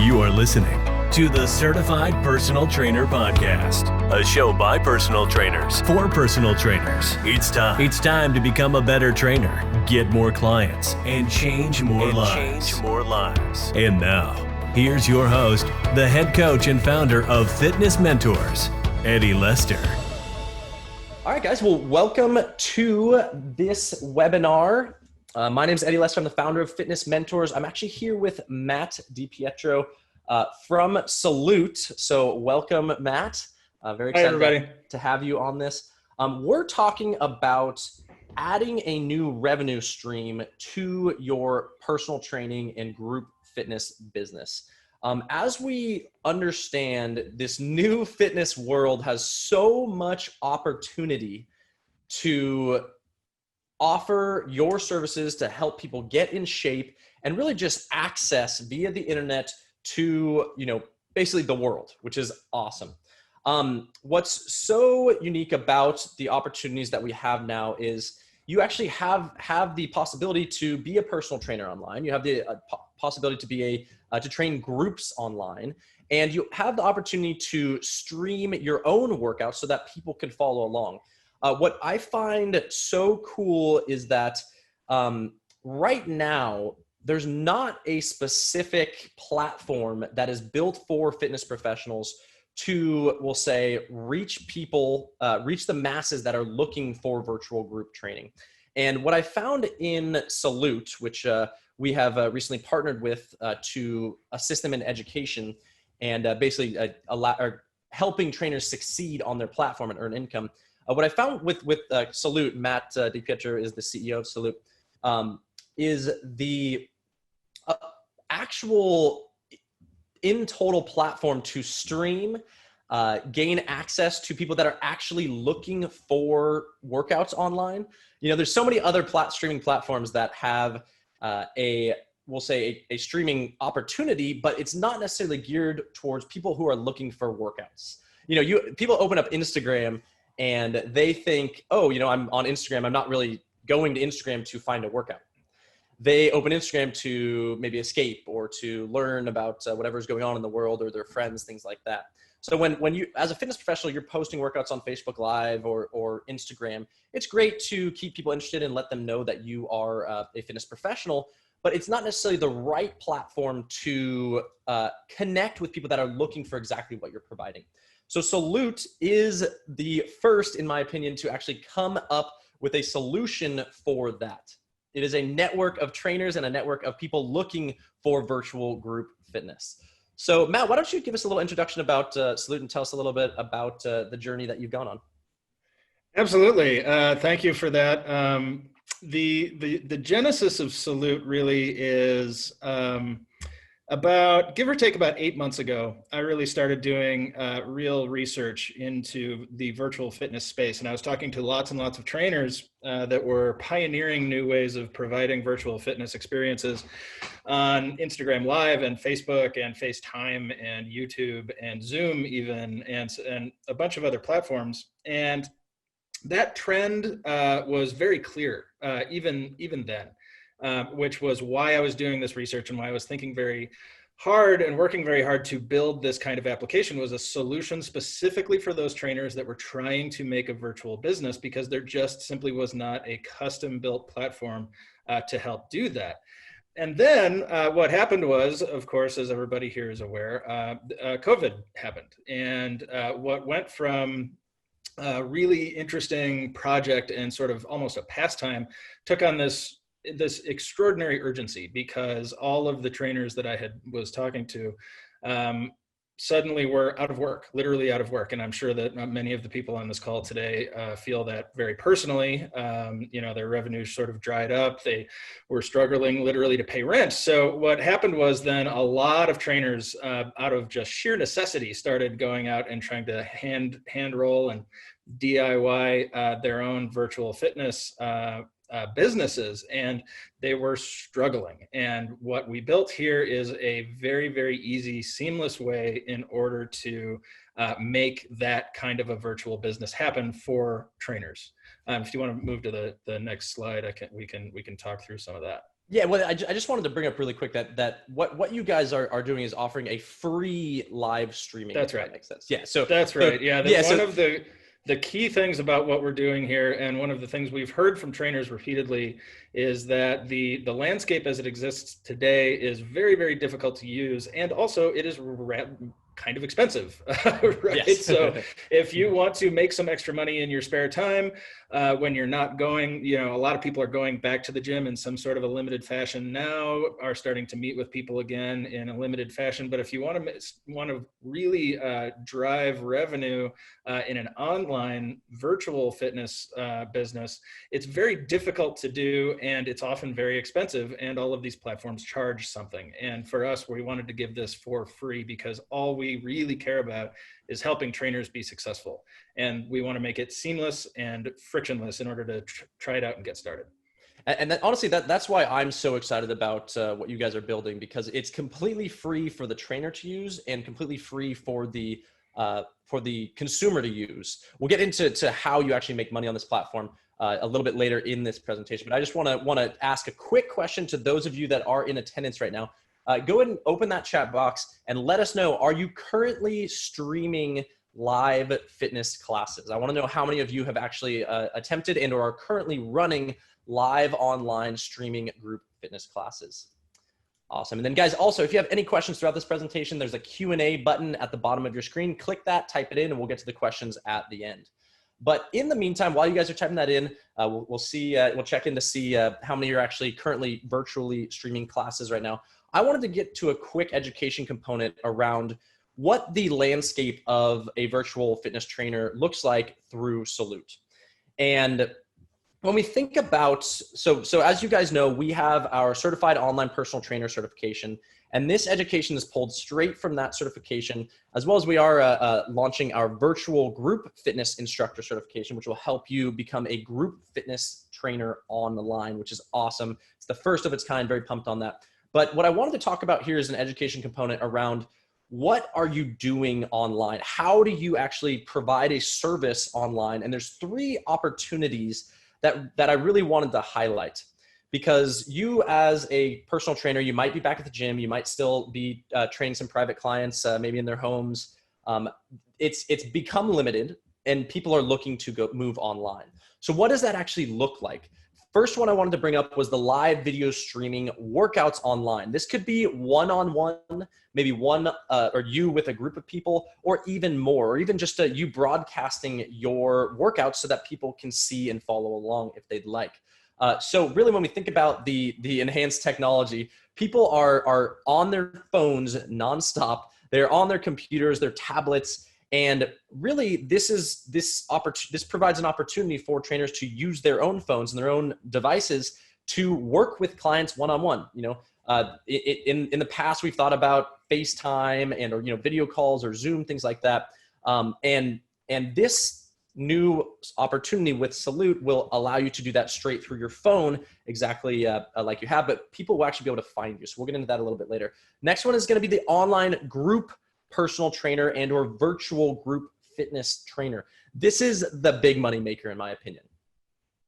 You are listening to the Certified Personal Trainer Podcast, a show by personal trainers for personal trainers. It's time to become a better trainer, get more clients, and change more lives. And now, here's your host, the head coach and founder of Fitness Mentors, Eddie Lester. All right, guys. Well, welcome to this webinar. My name is Eddie Lester. I'm the founder of Fitness Mentors. I'm actually here with Matt DiPietro from Salut. So welcome, Matt. Very excited to have you on this. We're talking about adding a new revenue stream to your personal training and group fitness business. As we understand, this new fitness world has so much opportunity to offer your services to help people get in shape and really just access via the internet to, basically the world, which is awesome. What's so unique about the opportunities that we have now is you actually have the possibility to be a personal trainer online. You have the possibility to be to train groups online, and you have the opportunity to stream your own workouts so that people can follow along. What I find so cool is that right now, there's not a specific platform that is built for fitness professionals to, we'll say, reach people, reach the masses that are looking for virtual group training. And what I found in Salut, which we have recently partnered with to assist them in education and basically helping trainers succeed on their platform and earn income. What I found with Salut, Matt DiPietro is the CEO of Salut, is the actual in total platform to stream, gain access to people that are actually looking for workouts online. There's so many other streaming platforms that have a streaming opportunity, but it's not necessarily geared towards people who are looking for workouts. People open up Instagram and they think, I'm on Instagram. I'm not really going to Instagram to find a workout. They open Instagram to maybe escape or to learn about whatever's going on in the world or their friends, things like that. So when you, as a fitness professional, you're posting workouts on Facebook Live or Instagram, it's great to keep people interested and let them know that you are a fitness professional, but it's not necessarily the right platform to connect with people that are looking for exactly what you're providing. So Salut is the first, in my opinion, to actually come up with a solution for that. It is a network of trainers and a network of people looking for virtual group fitness. So Matt, why don't you give us a little introduction about Salut and tell us a little bit about the journey that you've gone on? Absolutely. Thank you for that. The genesis of Salut really is about, give or take, about 8 months ago. I really started doing real research into the virtual fitness space. And I was talking to lots and lots of trainers that were pioneering new ways of providing virtual fitness experiences on Instagram Live and Facebook and FaceTime and YouTube and Zoom even, and a bunch of other platforms. And that trend was very clear even then. Which was why I was doing this research and why I was thinking very hard and working very hard to build this kind of application, was a solution specifically for those trainers that were trying to make a virtual business, because there just simply was not a custom built platform to help do that. And then what happened was, of course, as everybody here is aware, COVID happened. And what went from a really interesting project and sort of almost a pastime took on this extraordinary urgency, because all of the trainers that I was talking to suddenly were out of work, literally out of work. And I'm sure that many of the people on this call today feel that very personally. Their revenues sort of dried up. They were struggling literally to pay rent. So what happened was then a lot of trainers out of just sheer necessity started going out and trying to hand roll and DIY their own virtual fitness businesses, and they were struggling. And what we built here is a very, very easy, seamless way in order to make that kind of a virtual business happen for trainers. If you want to move to the next slide, we can talk through some of that. Yeah, well, I just wanted to bring up really quick that what you guys are doing is offering a free live streaming. That's If right. that makes sense. Yeah. So That's right. Yeah. One So of the key things about what we're doing here, and one of the things we've heard from trainers repeatedly, is that the landscape as it exists today is very, very difficult to use, and also it is kind of expensive, right? yes. So if you want to make some extra money in your spare time, when you're not going, a lot of people are going back to the gym in some sort of a limited fashion now, are starting to meet with people again in a limited fashion. But if you want to really drive revenue in an online virtual fitness business, it's very difficult to do, and it's often very expensive, and all of these platforms charge something. And for us, we wanted to give this for free because all we really care about is helping trainers be successful, and we want to make it seamless and frictionless in order to try it out and get started. And that, honestly, that's why I'm so excited about what you guys are building, because it's completely free for the trainer to use and completely free for the consumer to use. We'll get into how you actually make money on this platform a little bit later in this presentation. But I just want to ask a quick question to those of you that are in attendance right now. Go ahead and open that chat box and let us know, are you currently streaming live fitness classes? I want to know how many of you have actually attempted and or are currently running live online streaming group fitness classes. Awesome. And then guys, also, if you have any questions throughout this presentation, there's a Q&A button at the bottom of your screen. Click that, type it in, and we'll get to the questions at the end. But in the meantime, while you guys are typing that in, we'll check in to see how many are actually currently virtually streaming classes right now. I wanted to get to a quick education component around what the landscape of a virtual fitness trainer looks like through Salut. And when we think about, so as you guys know, we have our certified online personal trainer certification, and this education is pulled straight from that certification, as well as we are launching our virtual group fitness instructor certification, which will help you become a group fitness trainer on the line, which is awesome. It's the first of its kind, very pumped on that. But what I wanted to talk about here is an education component around what are you doing online? How do you actually provide a service online? And there's 3 opportunities that I really wanted to highlight, because you as a personal trainer, you might be back at the gym, you might still be training some private clients, maybe in their homes. It's become limited and people are looking to move online. So what does that actually look like? First one I wanted to bring up was the live video streaming workouts online. This could be one-on-one, maybe one or you with a group of people, or even more, or even just you broadcasting your workouts so that people can see and follow along if they'd like. So really, when we think about the enhanced technology, people are on their phones nonstop. They're on their computers, their tablets. And really, this provides an opportunity for trainers to use their own phones and their own devices to work with clients one-on-one. In the past, we've thought about FaceTime and or video calls or Zoom, things like that. And this new opportunity with Salut will allow you to do that straight through your phone, exactly like you have. But people will actually be able to find you. So we'll get into that a little bit later. Next one is going to be the online group personal trainer and or virtual group fitness trainer. This is the big money maker, in my opinion,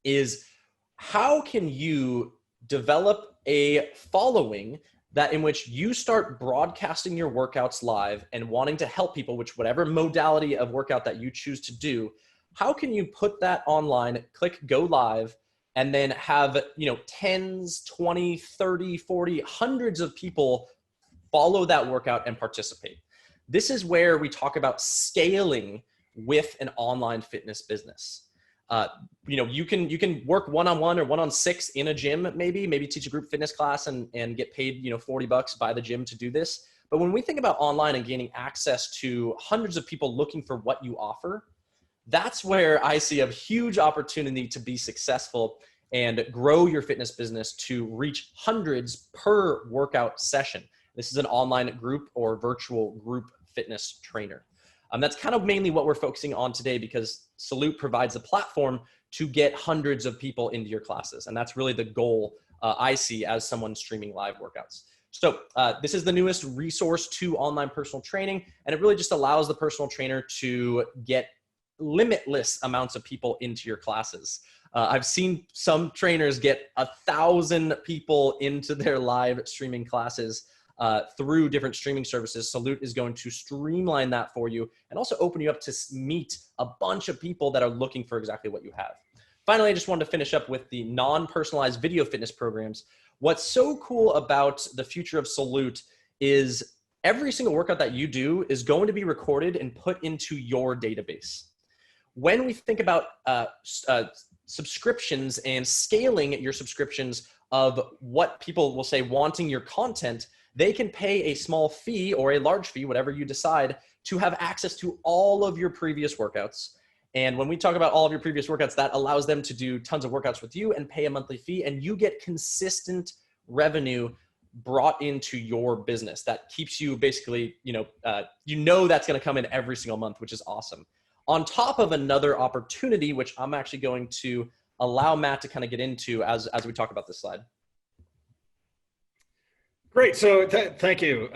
is how can you develop a following that in which you start broadcasting your workouts live and wanting to help people, which whatever modality of workout that you choose to do, how can you put that online, click go live, and then have, tens, 20, 30, 40, hundreds of people follow that workout and participate? This is where we talk about scaling with an online fitness business. You can work one-on-one or 1-on-6 in a gym, maybe teach a group fitness class and get paid, $40 by the gym to do this. But when we think about online and gaining access to hundreds of people looking for what you offer, that's where I see a huge opportunity to be successful and grow your fitness business to reach hundreds per workout session. This is an online group or virtual group fitness trainer. That's kind of mainly what we're focusing on today, because Salut provides a platform to get hundreds of people into your classes. And that's really the goal I see as someone streaming live workouts. So this is the newest resource to online personal training, and it really just allows the personal trainer to get limitless amounts of people into your classes. I've seen some trainers get 1,000 people into their live streaming classes through different streaming services. Salut is going to streamline that for you and also open you up to meet a bunch of people that are looking for exactly what you have. Finally, I just wanted to finish up with the non-personalized video fitness programs. What's so cool about the future of Salut is every single workout that you do is going to be recorded and put into your database. When we think about subscriptions and scaling your subscriptions of what people will say wanting your content, they can pay a small fee or a large fee, whatever you decide, to have access to all of your previous workouts. And when we talk about all of your previous workouts, that allows them to do tons of workouts with you and pay a monthly fee, and you get consistent revenue brought into your business that keeps you basically, you know that's going to come in every single month, which is awesome. On top of another opportunity, which I'm actually going to allow Matt to kind of get into as we talk about this slide. Great. So thank you.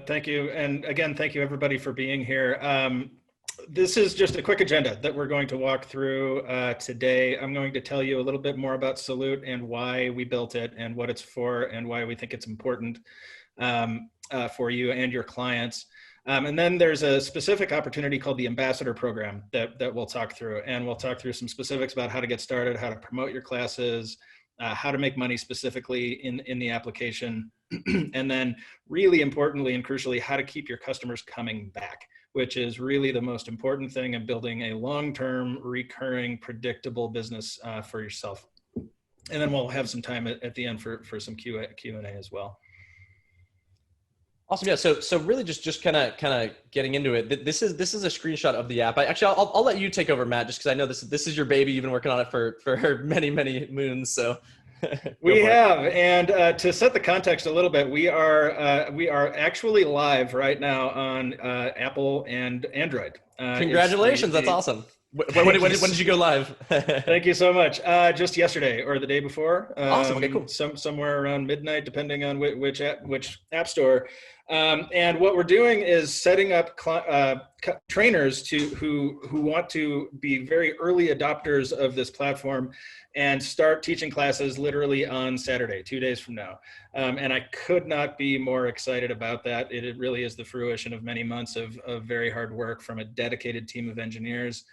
Thank you. And again, thank you everybody for being here. This is just a quick agenda that we're going to walk through today. I'm going to tell you a little bit more about Salut and why we built it and what it's for and why we think it's important for you and your clients. And then there's a specific opportunity called the Ambassador Program that we'll talk through. And we'll talk through some specifics about how to get started, how to promote your classes, how to make money specifically in the application, and then really importantly and crucially, how to keep your customers coming back, which is really the most important thing in building a long-term, recurring, predictable business for yourself. And then we'll have some time at the end for some Q&A as well. Awesome. Yeah. So really just kind of getting into it. This is a screenshot of the app. I'll let you take over, Matt, just because I know this is your baby. You've been working on it for many moons. So we have, and to set the context a little bit, we are actually live right now on Apple and Android. Congratulations! That's awesome. When did you go live? Thank you so much. Just yesterday or the day before. Awesome. Okay, cool. Somewhere around midnight, depending on which app store. And what we're doing is setting up trainers who want to be very early adopters of this platform and start teaching classes literally on Saturday, 2 days from now. And I could not be more excited about that. It really is the fruition of many months of very hard work from a dedicated team of engineers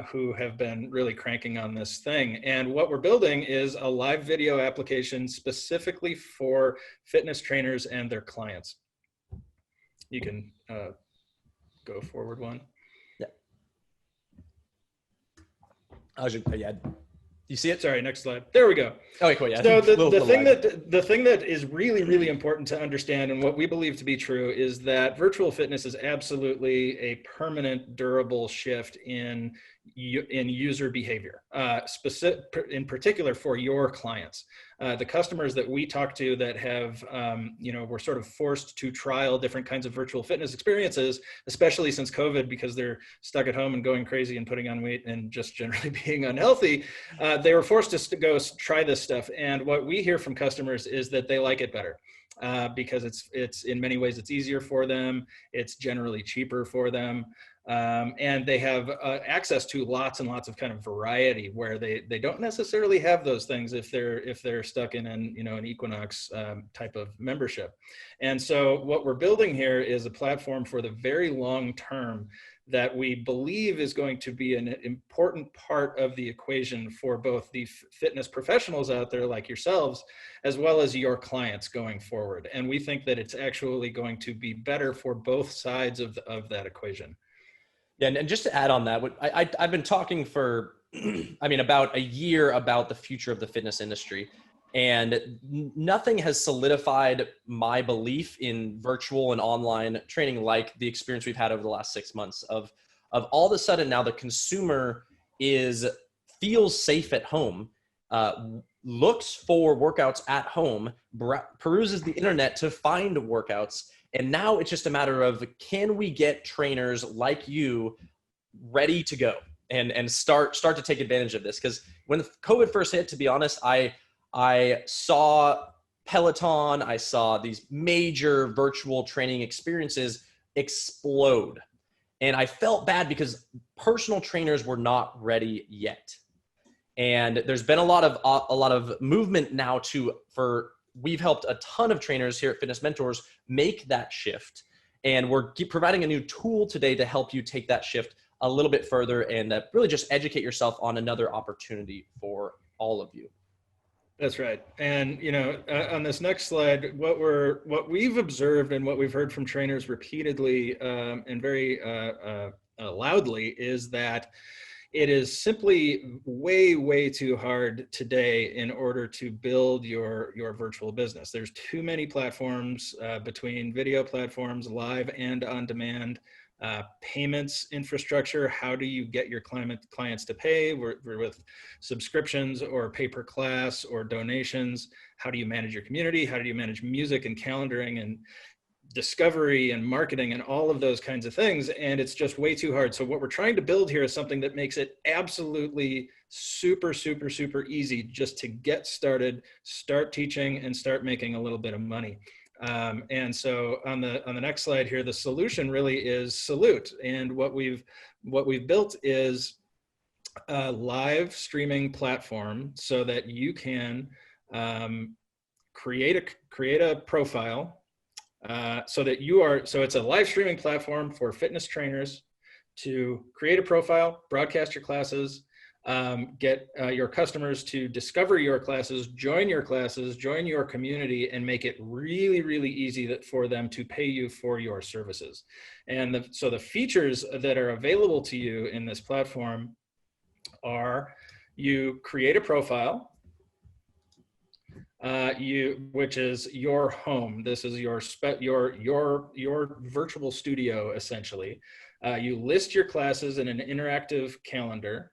who have been really cranking on this thing. And what we're building is a live video application specifically for fitness trainers and their clients. You can go forward one. Yeah. Yeah. You see it? Sorry, next slide. There we go. Okay, cool. Yeah. So the thing that is really important to understand, and what we believe to be true, is that virtual fitness is absolutely a permanent, durable shift in user behavior, in particular for your clients. The customers that we talk to that have, were sort of forced to trial different kinds of virtual fitness experiences, especially since COVID, because they're stuck at home and going crazy and putting on weight and just generally being unhealthy. They were forced to go try this stuff. And what we hear from customers is that they like it better. Because it's in many ways, it's easier for them. It's generally cheaper for them. And they have access to lots and lots of kind of variety where they don't necessarily have those things if they're stuck in an Equinox type of membership. And so what we're building here is a platform for the very long term that we believe is going to be an important part of the equation for both the fitness professionals out there like yourselves, as well as your clients going forward. And we think that it's actually going to be better for both sides of that equation. Yeah, and just to add on that, I've been talking for, about a year about the future of the fitness industry, and nothing has solidified my belief in virtual and online training like the experience we've had over the last 6 months of all of a sudden now the consumer feels safe at home, looks for workouts at home, peruses the internet to find workouts. And now it's just a matter of, can we get trainers like you ready to go and start to take advantage of this? Because when COVID first hit, to be honest, I saw Peloton, I saw these major virtual training experiences explode. And I felt bad because personal trainers were not ready yet. And there's been a lot of movement now we've helped a ton of trainers here at Fitness Mentors make that shift. And we're providing a new tool today to help you take that shift a little bit further and really just educate yourself on another opportunity for all of you. That's right. And, on this next slide, what we've observed and what we've heard from trainers repeatedly and very loudly is that it is simply way, way too hard today in order to build your virtual business. There's too many platforms between video platforms, live and on demand, payments infrastructure. How do you get your clients to pay with subscriptions or pay per class or donations? How do you manage your community? How do you manage music and calendaring and discovery and marketing and all of those kinds of things? And it's just way too hard. So what we're trying to build here is something that makes it absolutely super, super, super easy just to get started, start teaching, and start making a little bit of money. And so on the next slide here, the solution really is Salut. And what we've built is a live streaming platform so that you can create a profile. So it's a live streaming platform for fitness trainers to create a profile, broadcast your classes, get your customers to discover your classes, join your community, and make it really, really easy for them to pay you for your services. And so the features that are available to you in this platform are: you create a profile, which is your home. This is your virtual studio, essentially. You list your classes in an interactive calendar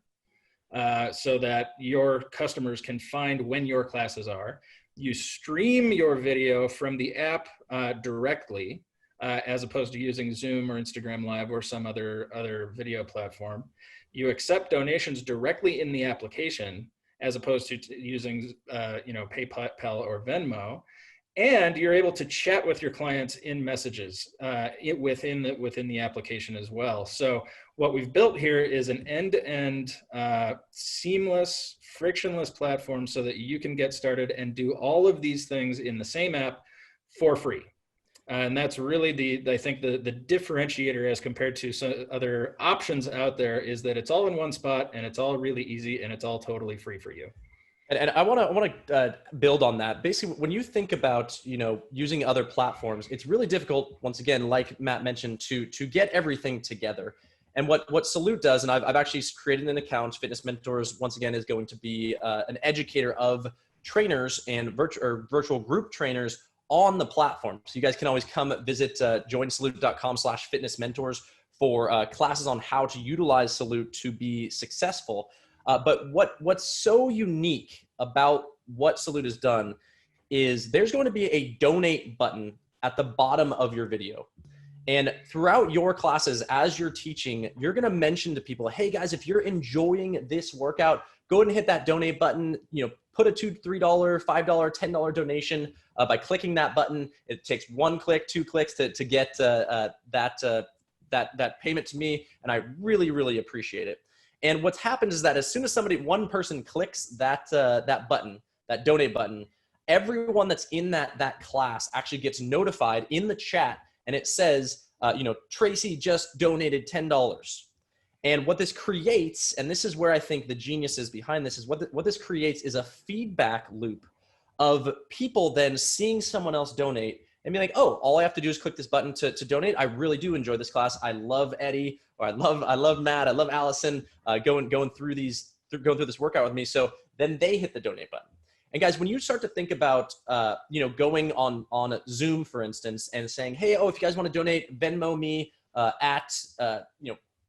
so that your customers can find when your classes are. You stream your video from the app directly, as opposed to using Zoom or Instagram Live or some other video platform. You accept donations directly in the application, as opposed to using PayPal or Venmo. And you're able to chat with your clients in messages within the application as well. So what we've built here is an end-to-end seamless, frictionless platform so that you can get started and do all of these things in the same app for free. And that's really I think the differentiator as compared to some other options out there, is that it's all in one spot and it's all really easy and it's all totally free for you. And I want to build on that. Basically, when you think about using other platforms, it's really difficult, once again, like Matt mentioned, to get everything together. And what Salut does, and I've actually created an account. Fitness Mentors, once again, is going to be an educator of trainers and virtual group trainers on the platform. So you guys can always come visit joinsalut.com/fitnessmentors for classes on how to utilize Salut to be successful. But what's so unique about what Salut has done is there's going to be a donate button at the bottom of your video. And throughout your classes, as you're teaching, you're going to mention to people, hey guys, if you're enjoying this workout, go ahead and hit that donate button, put a $2, $3, $5, $10 donation by clicking that button. It takes 1 click, 2 clicks to get that payment to me. And I really, really appreciate it. And what's happened is that as soon as one person clicks that button, that donate button, everyone that's in that class actually gets notified in the chat, and it says, Tracy just donated $10. And what this creates, and this is where I think the genius is behind this, is what this creates is a feedback loop of people then seeing someone else donate and be like, oh, all I have to do is click this button to donate. I really do enjoy this class. I love Eddie, or I love Matt, I love Allison going through this workout with me. So then they hit the donate button. And guys, when you start to think about going on Zoom, for instance, and saying, hey, if you guys want to donate, Venmo me at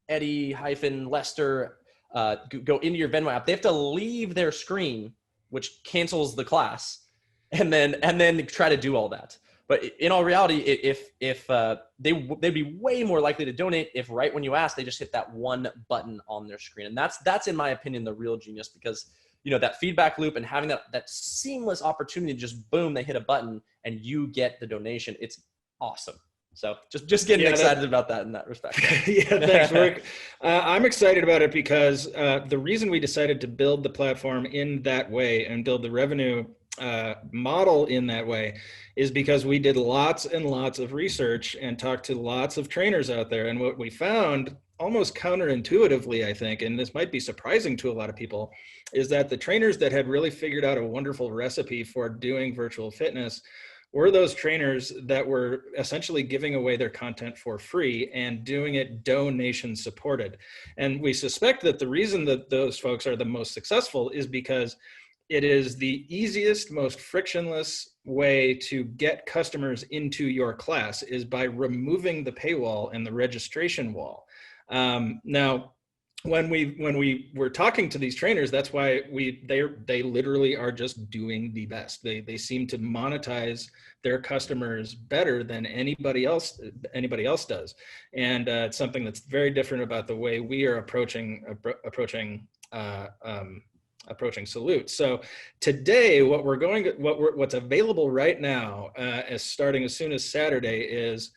Eddie-Lester, go into your Venmo app. They have to leave their screen, which cancels the class, and then try to do all that. But in all reality, if they'd be way more likely to donate if right when you ask, they just hit that one button on their screen. And that's in my opinion the real genius, because that feedback loop and having that seamless opportunity to just boom, they hit a button and you get the donation. It's awesome. So just getting excited about that in that respect. Yeah, thanks. I'm excited about it because the reason we decided to build the platform in that way and build the revenue model in that way is because we did lots and lots of research and talked to lots of trainers out there. And what we found, almost counterintuitively, I think, and this might be surprising to a lot of people, is that the trainers that had really figured out a wonderful recipe for doing virtual fitness were those trainers that were essentially giving away their content for free and doing it donation supported. And we suspect that the reason that those folks are the most successful is because it is the easiest, most frictionless way to get customers into your class is by removing the paywall and the registration wall. Now, when we were talking to these trainers, that's why they literally are just doing the best. They seem to monetize their customers better than anybody else does, and it's something that's very different about the way we are approaching Salut. So today, what's available right now, as starting as soon as Saturday, is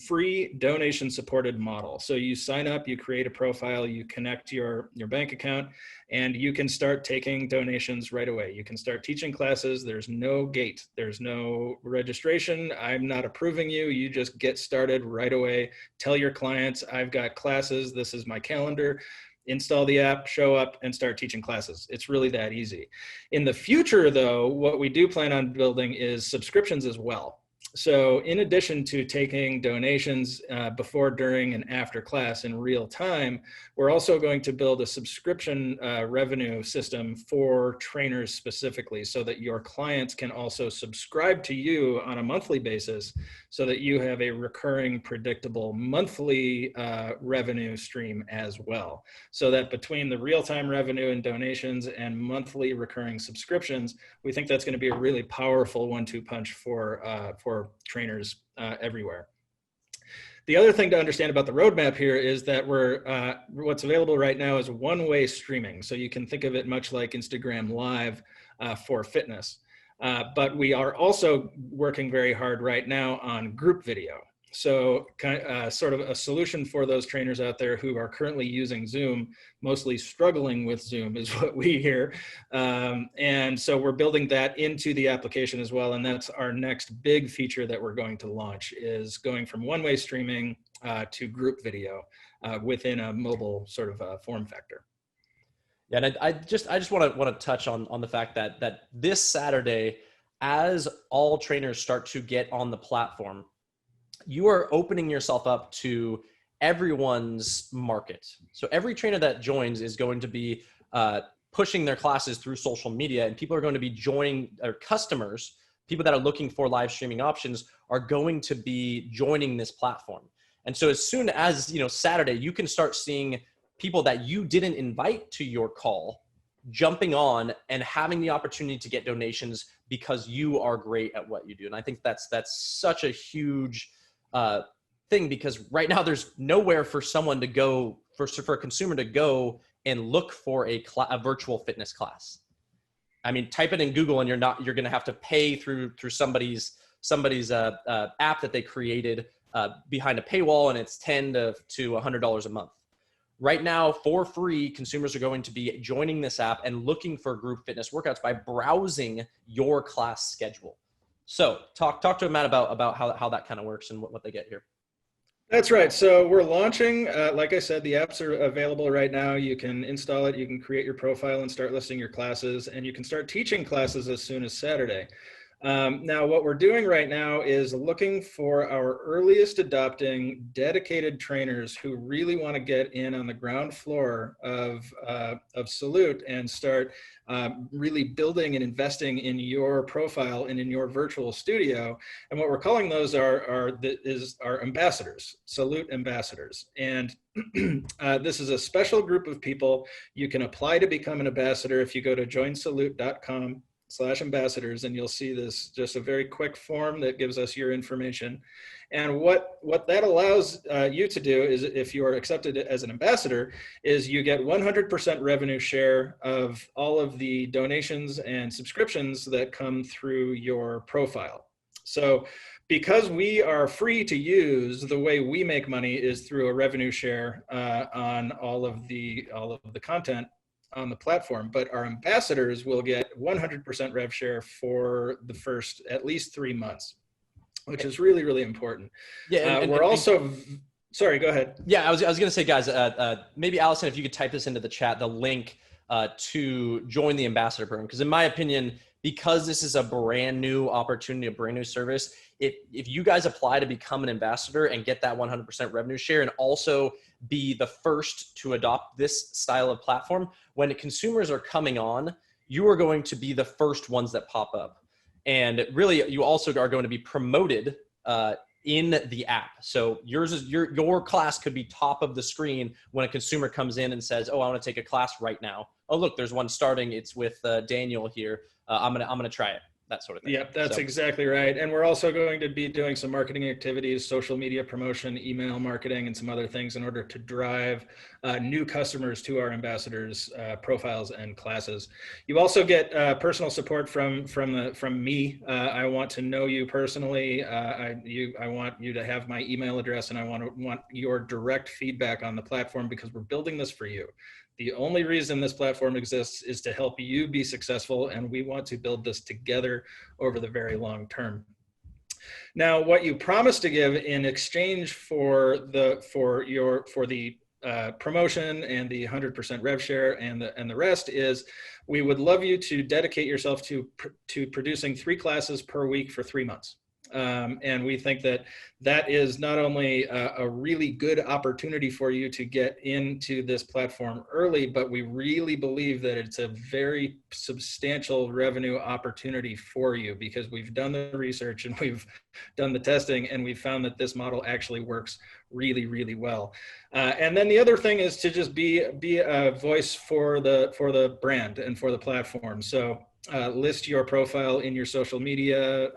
free donation supported model. So you sign up, you create a profile, you connect your bank account, and you can start taking donations right away. You can start teaching classes. There's no gate. There's no registration. I'm not approving you. You just get started right away. Tell your clients, I've got classes. This is my calendar. Install the app, show up, and start teaching classes. It's really that easy. In the future, though, what we do plan on building is subscriptions as well. So in addition to taking donations before, during, and after class in real time, we're also going to build a subscription revenue system for trainers specifically, so that your clients can also subscribe to you on a monthly basis, so that you have a recurring, predictable monthly revenue stream as well. So that between the real-time revenue and donations and monthly recurring subscriptions, we think that's going to be a really powerful 1-2 punch for trainers everywhere. The other thing to understand about the roadmap here is that what's available right now is one-way streaming. So you can think of it much like Instagram Live for fitness. But we are also working very hard right now on group video. So sort of a solution for those trainers out there who are currently using Zoom, mostly struggling with Zoom is what we hear. And so we're building that into the application as well. And that's our next big feature that we're going to launch, is going from one-way streaming to group video within a mobile sort of form factor. Yeah, and I just want to touch on the fact that this Saturday, as all trainers start to get on the platform, you are opening yourself up to everyone's market. So every trainer that joins is going to be pushing their classes through social media, and people are going to be joining, or customers, people that are looking for live streaming options, are going to be joining this platform. And so as soon as, Saturday, you can start seeing people that you didn't invite to your call jumping on and having the opportunity to get donations because you are great at what you do. And I think that's such a huge thing, because right now there's nowhere for someone to go, for a consumer to go and look for a virtual fitness class. I mean, type it in Google and you're going to have to pay through somebody's app that they created behind a paywall, and it's $10 to $100 a month. Right now, for free, consumers are going to be joining this app and looking for group fitness workouts by browsing your class schedule. So talk to Matt about how that kind of works and what they get here. That's right. So we're launching, like I said, the apps are available right now. You can install it, you can create your profile and start listing your classes, and you can start teaching classes as soon as Saturday. Now, what we're doing right now is looking for our earliest adopting dedicated trainers who really want to get in on the ground floor of Salut and start really building and investing in your profile and in your virtual studio. And what we're calling those are ambassadors, Salut ambassadors. And this is a special group of people. You can apply to become an ambassador if you go to joinsalut.com/ambassadors, and you'll see this, just a very quick form that gives us your information. And what that allows you to do is, if you are accepted as an ambassador, is you get 100% revenue share of all of the donations and subscriptions that come through your profile. So because we are free to use, the way we make money is through a revenue share on all of the content on the platform. But our ambassadors will get 100% rev share for the first at least 3 months, which is really, really important. Yeah, we're also, sorry, go ahead. Yeah, I was going to say, guys, maybe Allison, if you could type this into the chat, the link to join the ambassador program, because in my opinion, because this is a brand new opportunity, a brand new service, if you guys apply to become an ambassador and get that 100% revenue share and also be the first to adopt this style of platform, when consumers are coming on, you are going to be the first ones that pop up. And really, you also are going to be promoted in the app. So your class could be top of the screen when a consumer comes in and says, "Oh, I want to take a class right now. Oh, look, there's one starting. It's with Daniel here. I'm gonna try it." That sort of thing. Yep, that's exactly right. And we're also going to be doing some marketing activities, social media promotion, email marketing, and some other things in order to drive new customers to our ambassadors' profiles and classes. You also get personal support from me. I want to know you personally. I want you to have my email address, and I want your direct feedback on the platform, because we're building this for you. The only reason this platform exists is to help you be successful, and we want to build this together over the very long term. Now, what you promise to give in exchange for the promotion and the 100% rev share and the rest is, we would love you to dedicate yourself to producing 3 classes per week for 3 months. And we think that is not only a really good opportunity for you to get into this platform early, but we really believe that it's a very substantial revenue opportunity for you, because we've done the research and we've done the testing, and we've found that this model actually works really, really well. And then the other thing is to just be a voice for the brand and for the platform. So list your profile in your social media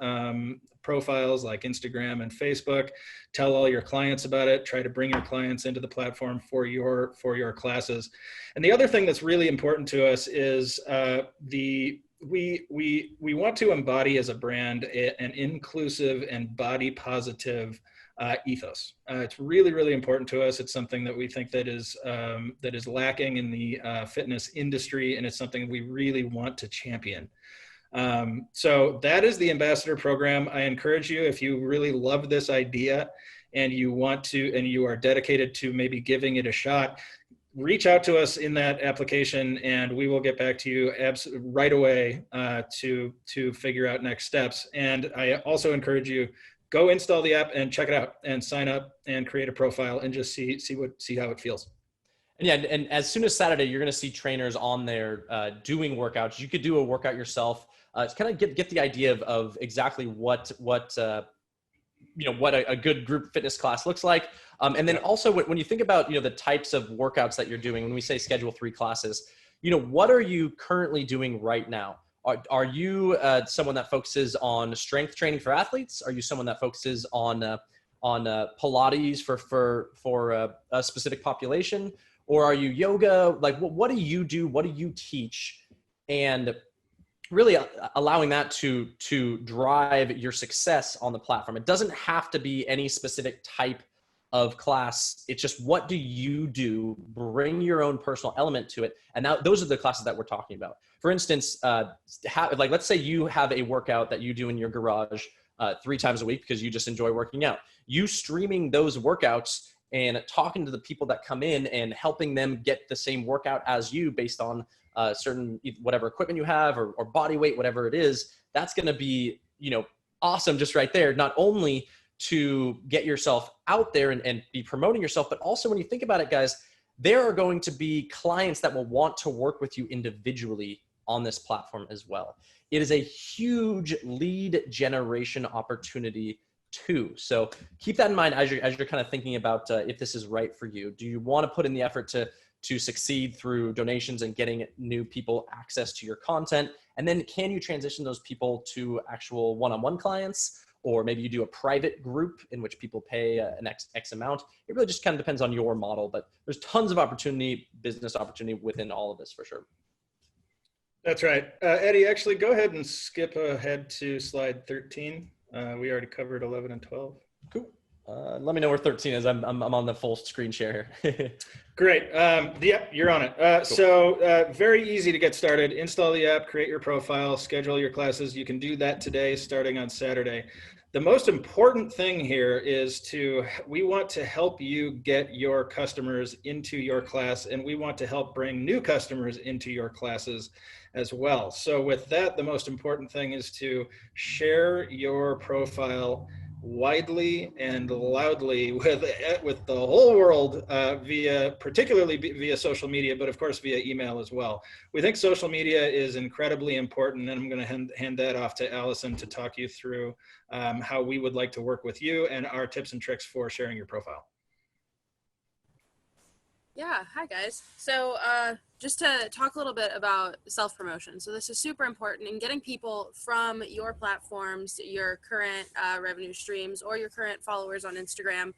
profiles like Instagram and Facebook. Tell all your clients about it. Try to bring your clients into the platform for your classes. And the other thing that's really important to us is we want to embody as a brand an inclusive and body positive ethos. It's really, really important to us. It's something that we think that is lacking in the fitness industry, and it's something we really want to champion. So that is the ambassador program. I encourage you, if you really love this idea and you want to, and you are dedicated to maybe giving it a shot, reach out to us in that application, and we will get back to you right away to figure out next steps. And I also encourage you, go install the app and check it out and sign up and create a profile and just see how it feels. And yeah, and as soon as Saturday, you're going to see trainers on there doing workouts. You could do a workout yourself. To kind of get the idea of exactly what a good group fitness class looks like. And then also when you think about, the types of workouts that you're doing, when we say schedule 3 classes, what are you currently doing right now? Are you someone that focuses on strength training for athletes? Are you someone that focuses on Pilates for a specific population? Or are you yoga? Like, what do you do? What do you teach? And really allowing that to drive your success on the platform. It doesn't have to be any specific type of class. It's just, what do you do? Bring your own personal element to it. And now those are the classes that we're talking about. For instance, let's say you have a workout that you do in your garage 3 times a week because you just enjoy working out. You streaming those workouts and talking to the people that come in and helping them get the same workout as you based on certain, whatever equipment you have or body weight, whatever it is, that's going to be, awesome just right there. Not only to get yourself out there and be promoting yourself, but also when you think about it, guys, there are going to be clients that will want to work with you individually on this platform as well. It is a huge lead generation opportunity too. So keep that in mind as you're kind of thinking about if this is right for you. Do you want to put in the effort to succeed through donations and getting new people access to your content? And then can you transition those people to actual one-on-one clients? Or maybe you do a private group in which people pay an X amount. It really just kind of depends on your model, but there's tons of business opportunity within all of this for sure. That's right. Eddie, actually go ahead and skip ahead to slide 13. We already covered 11 and 12. Cool. Let me know where 13 is. I'm on the full screen share here. Great. Yeah, you're on it. Cool. So very easy to get started. Install the app, create your profile, schedule your classes. You can do that today, starting on Saturday. The most important thing here is we want to help you get your customers into your class, and we want to help bring new customers into your classes as well. So with that, the most important thing is to share your profile widely and loudly with the whole world, particularly via social media, but of course via email as well. We think social media is incredibly important, and I'm going to hand that off to Allison to talk you through how we would like to work with you and our tips and tricks for sharing your profile. Yeah, hi guys. So just to talk a little bit about self-promotion. So this is super important in getting people from your platforms, your current revenue streams, or your current followers on Instagram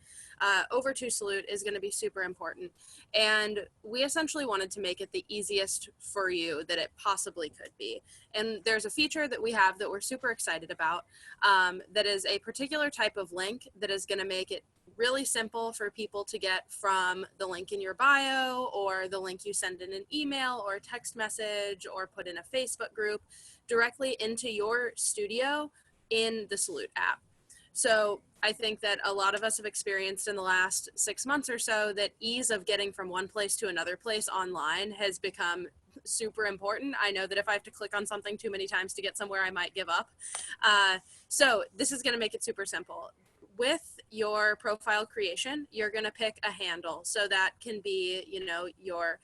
over to Salut is going to be super important. And we essentially wanted to make it the easiest for you that it possibly could be. And there's a feature that we have that we're super excited about that is a particular type of link that is going to make it really simple for people to get from the link in your bio or the link you send in an email or a text message or put in a Facebook group directly into your studio in the Salut app. So I think that a lot of us have experienced in the last 6 months or so that ease of getting from one place to another place online has become super important. I know that if I have to click on something too many times to get somewhere, I might give up. So this is going to make it super simple. With your profile creation, you're going to pick a handle. So that can be, your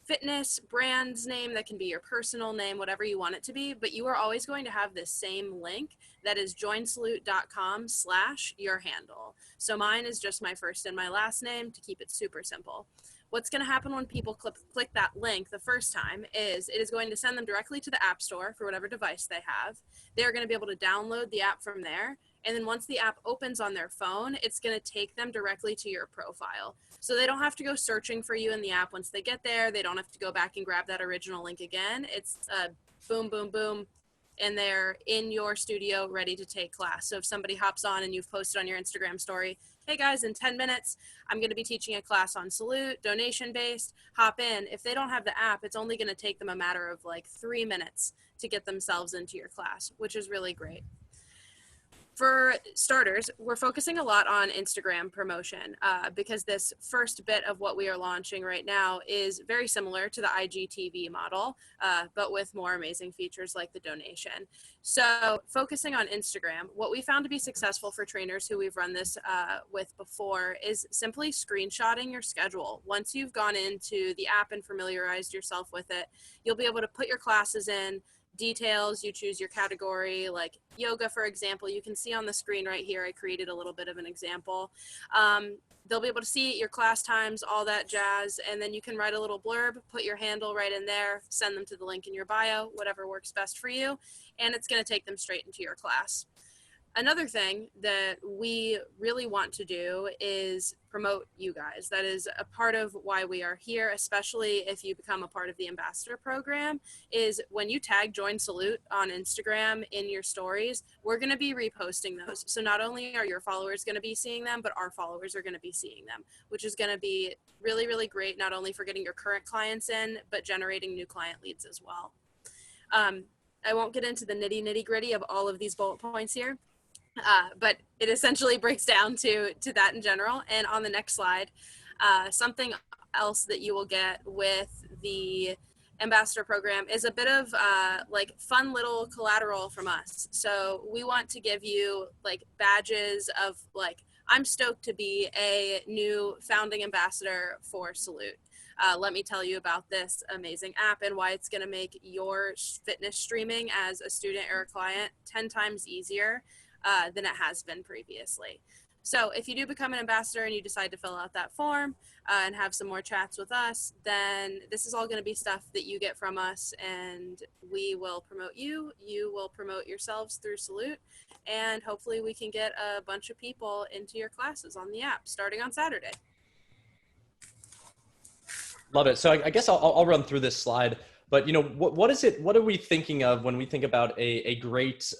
fitness brand's name, that can be your personal name, whatever you want it to be, but you are always going to have this same link that is joinsalut.com/your handle. So mine is just my first and my last name to keep it super simple. What's going to happen when people click that link the first time is it is going to send them directly to the App Store for whatever device they have. They're going to be able to download the app from there. And then once the app opens on their phone, it's going to take them directly to your profile. So they don't have to go searching for you in the app. Once they get there, they don't have to go back and grab that original link again. It's boom, boom, boom. And they're in your studio ready to take class. So if somebody hops on and you've posted on your Instagram story, hey guys, in 10 minutes, I'm going to be teaching a class on Salut, donation-based, hop in. If they don't have the app, it's only going to take them a matter of like 3 minutes to get themselves into your class, which is really great. For starters, we're focusing a lot on Instagram promotion because this first bit of what we are launching right now is very similar to the IGTV model, but with more amazing features like the donation. So focusing on Instagram, what we found to be successful for trainers who we've run this with before is simply screenshotting your schedule. Once you've gone into the app and familiarized yourself with it, you'll be able to put your classes in, details, you choose your category, like yoga, for example. You can see on the screen right here, I created a little bit of an example. They'll be able to see your class times, all that jazz, and then you can write a little blurb, put your handle right in there, send them to the link in your bio, whatever works best for you, and it's going to take them straight into your class. Another thing that we really want to do is promote you guys. That is a part of why we are here, especially if you become a part of the ambassador program, is when you tag Join Salut on Instagram in your stories, we're going to be reposting those. So not only are your followers going to be seeing them, but our followers are going to be seeing them, which is going to be really, really great, not only for getting your current clients in, but generating new client leads as well. I won't get into the nitty gritty of all of these bullet points here. But it essentially breaks down to that in general. And on the next slide, something else that you will get with the ambassador program is a bit of like fun little collateral from us. So we want to give you like badges of like, I'm stoked to be a new founding ambassador for Salut. Let me tell you about this amazing app and why it's going to make your fitness streaming as a student or a client 10 times easier than it has been previously. So if you do become an ambassador and you decide to fill out that form and have some more chats with us, then this is all going to be stuff that you get from us, and we will promote you. You will promote yourselves through Salut, and hopefully we can get a bunch of people into your classes on the app starting on Saturday. Love it. So I guess I'll run through this slide, but what is it? What are we thinking of when we think about a great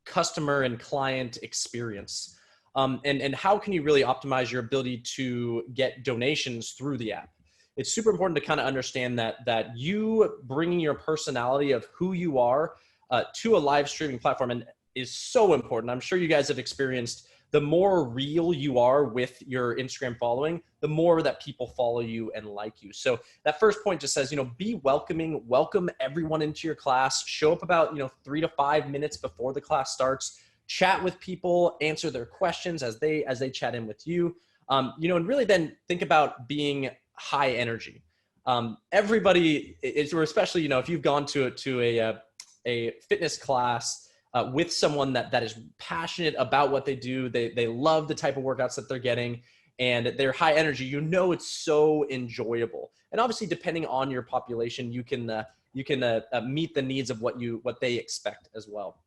customer and client experience. And how can you really optimize your ability to get donations through the app? It's super important to kind of understand that you bringing your personality of who you are to a live streaming platform and is so important. I'm sure you guys have experienced the more real you are with your Instagram following, the more that people follow you and like you. So that first point just says, be welcoming, welcome everyone into your class, show up about, 3 to 5 minutes before the class starts, chat with people, answer their questions as they chat in with you, and really then think about being high energy. Everybody is, or especially, if you've gone to a fitness class, with someone that is passionate about what they do, they love the type of workouts that they're getting, and they're high energy, it's so enjoyable. And obviously, depending on your population, you can meet the needs of what they expect as well.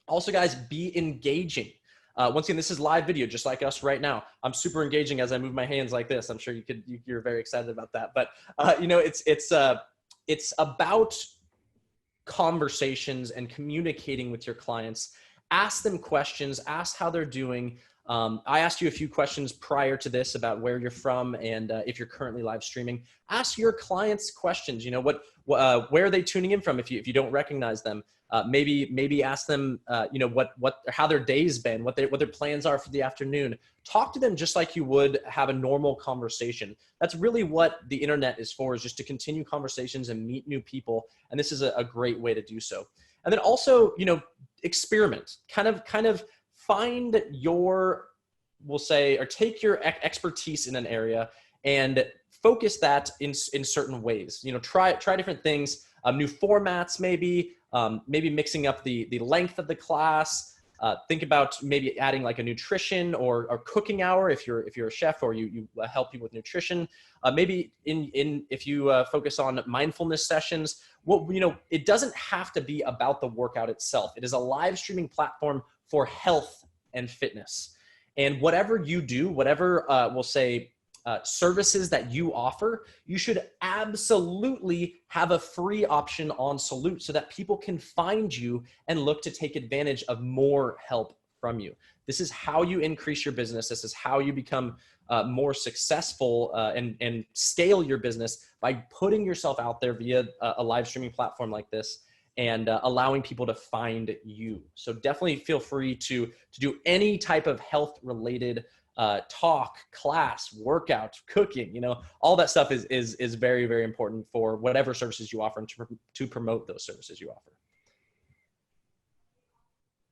Also, guys, be engaging. Once again, this is live video, just like us right now. I'm super engaging as I move my hands like this. I'm sure you're very excited about that. But it's about conversations and communicating with your clients. Ask them questions, ask how they're doing. I asked you a few questions prior to this about where you're from and if you're currently live streaming. Ask your clients questions. Where are they tuning in from if you don't recognize them? Maybe ask them, how their day's been, what their plans are for the afternoon. Talk to them just like you would have a normal conversation. That's really what the internet is for, is just to continue conversations and meet new people. And this is a great way to do so. And then also, experiment, kind of find your, we'll say, or take your expertise in an area and focus that in certain ways. Try different things, new formats, maybe mixing up the length of the class. Think about maybe adding like a nutrition or cooking hour if you're a chef or you help people with nutrition. Maybe if you focus on mindfulness sessions. It doesn't have to be about the workout itself. It is a live streaming platform for health and fitness. And whatever you do, whatever we'll say services that you offer, you should absolutely have a free option on Salut so that people can find you and look to take advantage of more help from you. This is how you increase your business. This is how you become more successful and scale your business, by putting yourself out there via a live streaming platform like this and allowing people to find you. So definitely feel free to do any type of health related talk, class, workout, cooking, all that stuff is very, very important for whatever services you offer and to promote those services you offer.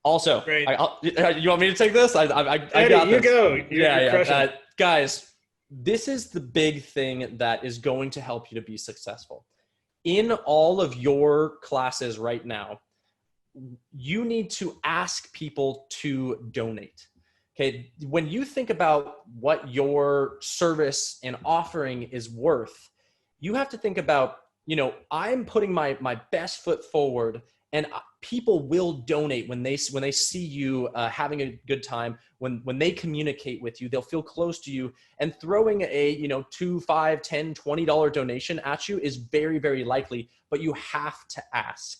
Also, great. You want me to take this? I got this. You go. You're guys, this is the big thing that is going to help you to be successful. In all of your classes right now, you need to ask people to donate. Okay, when you think about what your service and offering is worth, you have to think about, I'm putting my best foot forward, and people will donate when they see you having a good time. When they communicate with you, they'll feel close to you, and throwing a $2, $5, $10, $20 donation at you is very, very likely, but you have to ask.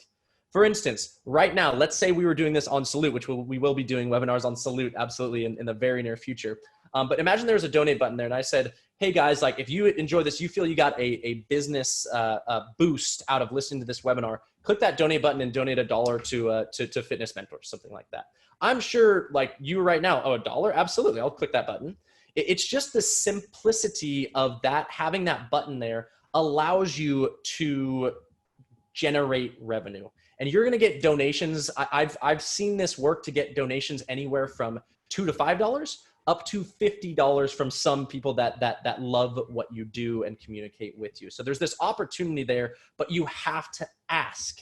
For instance, right now, let's say we were doing this on Salut, which we will be doing webinars on Salut absolutely in the very near future. But imagine there's a donate button there, and I said, hey guys, like if you enjoy this, you feel you got a business boost out of listening to this webinar, click that donate button and donate $1 to Fitness Mentors, something like that. I'm sure like you right now, $1? Absolutely, I'll click that button. It's just the simplicity of that, having that button there allows you to generate revenue. And you're going to get donations. I've seen this work to get donations anywhere from $2 to $5 up to $50 from some people that love what you do and communicate with you. So there's this opportunity there, but you have to ask.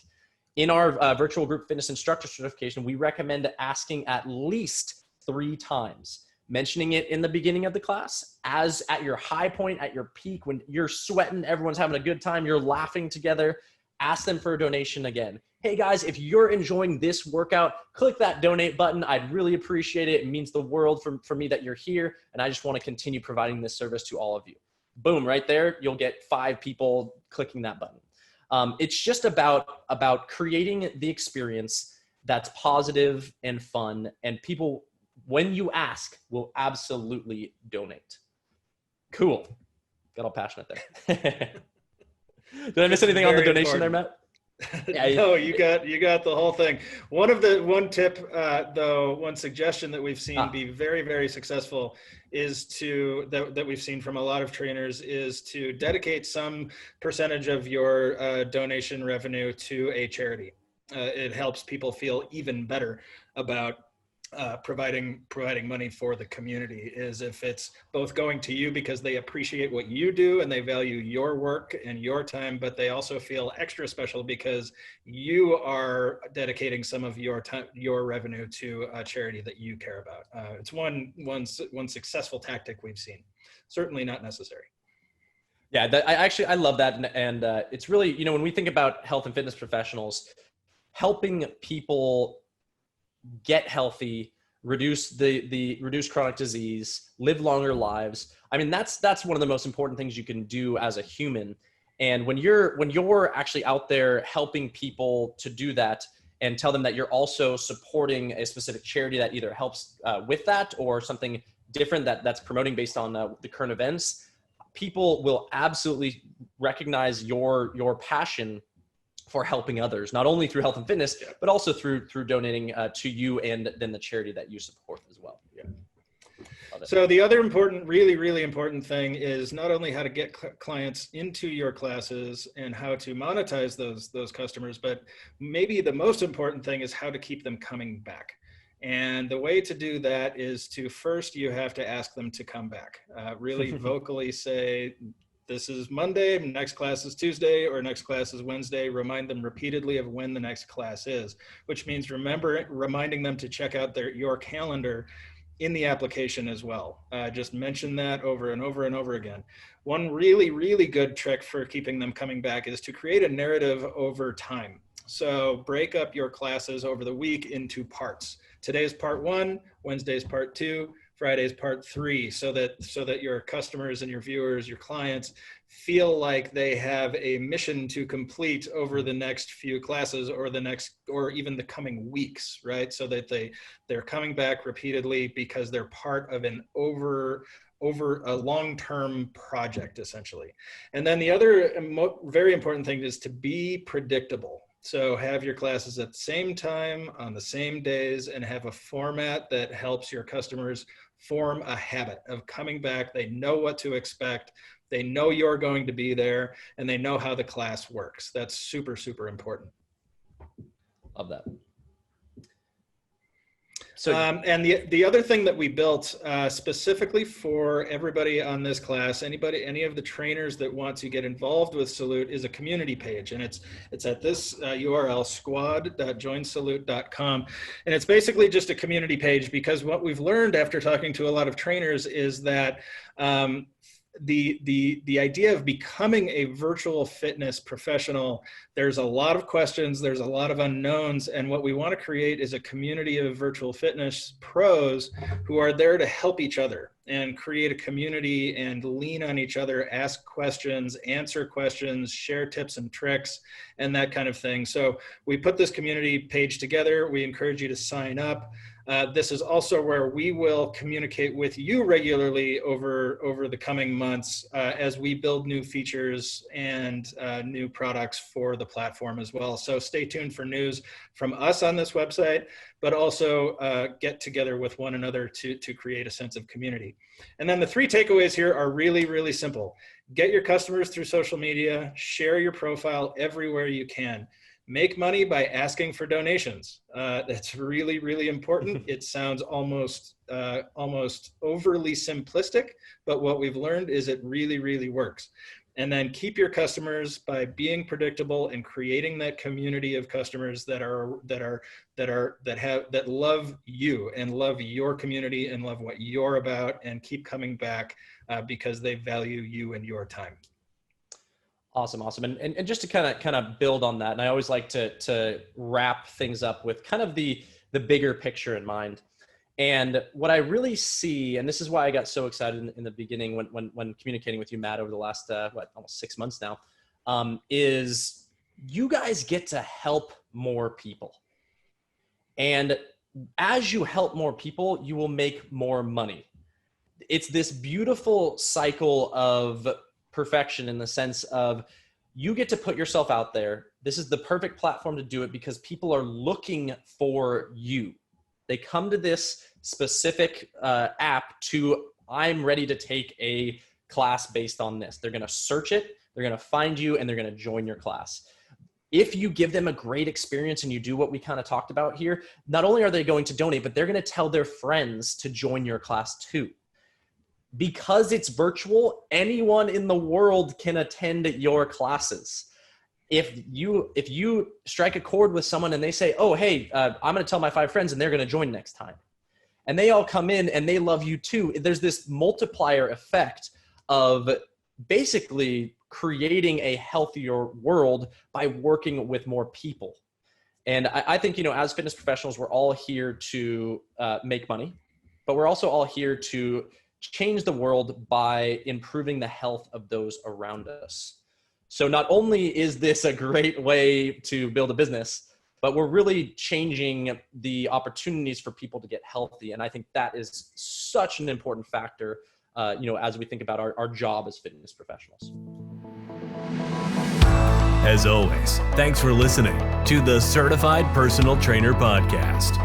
In our virtual group fitness instructor certification, we recommend asking at least 3 times, mentioning it in the beginning of the class, as at your high point, at your peak, when you're sweating, everyone's having a good time, you're laughing together. Ask them for a donation again. Hey guys, if you're enjoying this workout, click that donate button. I'd really appreciate it. It means the world for me that you're here, and I just want to continue providing this service to all of you. Boom, right there, you'll get 5 people clicking that button. It's just about creating the experience that's positive and fun, and people, when you ask, will absolutely donate. Cool. Got all passionate there. Did I miss anything on the donation there, Matt? Yeah, no, you got the whole thing. One tip, though, one suggestion that we've seen be very, very successful is that we've seen from a lot of trainers is to dedicate some percentage of your donation revenue to a charity. It helps people feel even better about providing money for the community, is if it's both going to you because they appreciate what you do and they value your work and your time, but they also feel extra special because you are dedicating some of your time, your revenue, to a charity that you care about. It's one successful tactic we've seen. Certainly not necessary. Yeah, I love that, and it's really, you know, when we think about health and fitness professionals, helping people get healthy, reduce chronic disease, live longer lives. I mean, that's one of the most important things you can do as a human. And when you're actually out there helping people to do that, and tell them that you're also supporting a specific charity that either helps with that or something different that's promoting based on the current events, people will absolutely recognize your passion for helping others, not only through health and fitness, but also through donating to you and then the charity that you support as well. Yeah. So the other really important thing is not only how to get clients into your classes and how to monetize those customers, but maybe the most important thing is how to keep them coming back. And the way to do that is to first, you have to ask them to come back. Really vocally say, this is Monday, next class is Tuesday, or next class is Wednesday. Remind them repeatedly of when the next class is, which means reminding them to check out your calendar in the application as well. Just mention that over and over and over again. One really good trick for keeping them coming back is to create a narrative over time. So break up your classes over the week into parts. Today's part 1, Wednesday's part 2, Friday's part 3, so that your customers and your viewers, your clients, feel like they have a mission to complete over the next few classes or even the coming weeks, right? So that they're coming back repeatedly because they're part of an over a long-term project, essentially. And then the other very important thing is to be predictable. So have your classes at the same time, on the same days, and have a format that helps your customers form a habit of coming back. They know what to expect. They know you're going to be there, and they know how the class works. That's super important. Love that. So, and the other thing that we built specifically for everybody on this class, any of the trainers that want to get involved with Salut, is a community page, and it's at this URL, squad.joinsalut.com, and it's basically just a community page, because what we've learned after talking to a lot of trainers is that the idea of becoming a virtual fitness professional, there's a lot of questions, there's a lot of unknowns, and what we want to create is a community of virtual fitness pros who are there to help each other and create a community and lean on each other, ask questions, answer questions, share tips and tricks, and that kind of thing. So we put this community page together. We encourage you to sign up. This is also where we will communicate with you regularly over the coming months as we build new features and new products for the platform as well. So stay tuned for news from us on this website, but also get together with one another to create a sense of community. And then the 3 takeaways here are really simple. Get your customers through social media, share your profile everywhere you can. Make money by asking for donations. That's really important. It sounds almost overly simplistic, but what we've learned is it really works. And then keep your customers by being predictable and creating that community of customers that love you and love your community and love what you're about, and keep coming back because they value you and your time. Awesome. And just to kind of build on that, and I always like to wrap things up with kind of the bigger picture in mind. And what I really see, and this is why I got so excited in the beginning when communicating with you, Matt, over the last almost 6 months now, is you guys get to help more people. And as you help more people, you will make more money. It's this beautiful cycle of perfection in the sense of you get to put yourself out there. This is the perfect platform to do it because people are looking for you. They come to this specific app I'm ready to take a class based on this. They're going to search it, they're going to find you, and they're going to join your class. If you give them a great experience and you do what we kind of talked about here, not only are they going to donate, but they're going to tell their friends to join your class too. Because it's virtual, anyone in the world can attend your classes. If you strike a chord with someone and they say, oh, hey, I'm going to tell my 5 friends and they're going to join next time. And they all come in and they love you too. There's this multiplier effect of basically creating a healthier world by working with more people. And I think, as fitness professionals, we're all here to make money, but we're also all here to change the world by improving the health of those around us. So not only is this a great way to build a business, but we're really changing the opportunities for people to get healthy. And I think that is such an important factor, as we think about our job as fitness professionals. As always, thanks for listening to the Certified Personal Trainer Podcast.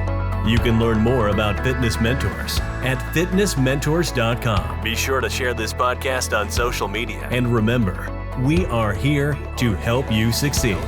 You can learn more about Fitness Mentors at fitnessmentors.com. Be sure to share this podcast on social media. And remember, we are here to help you succeed.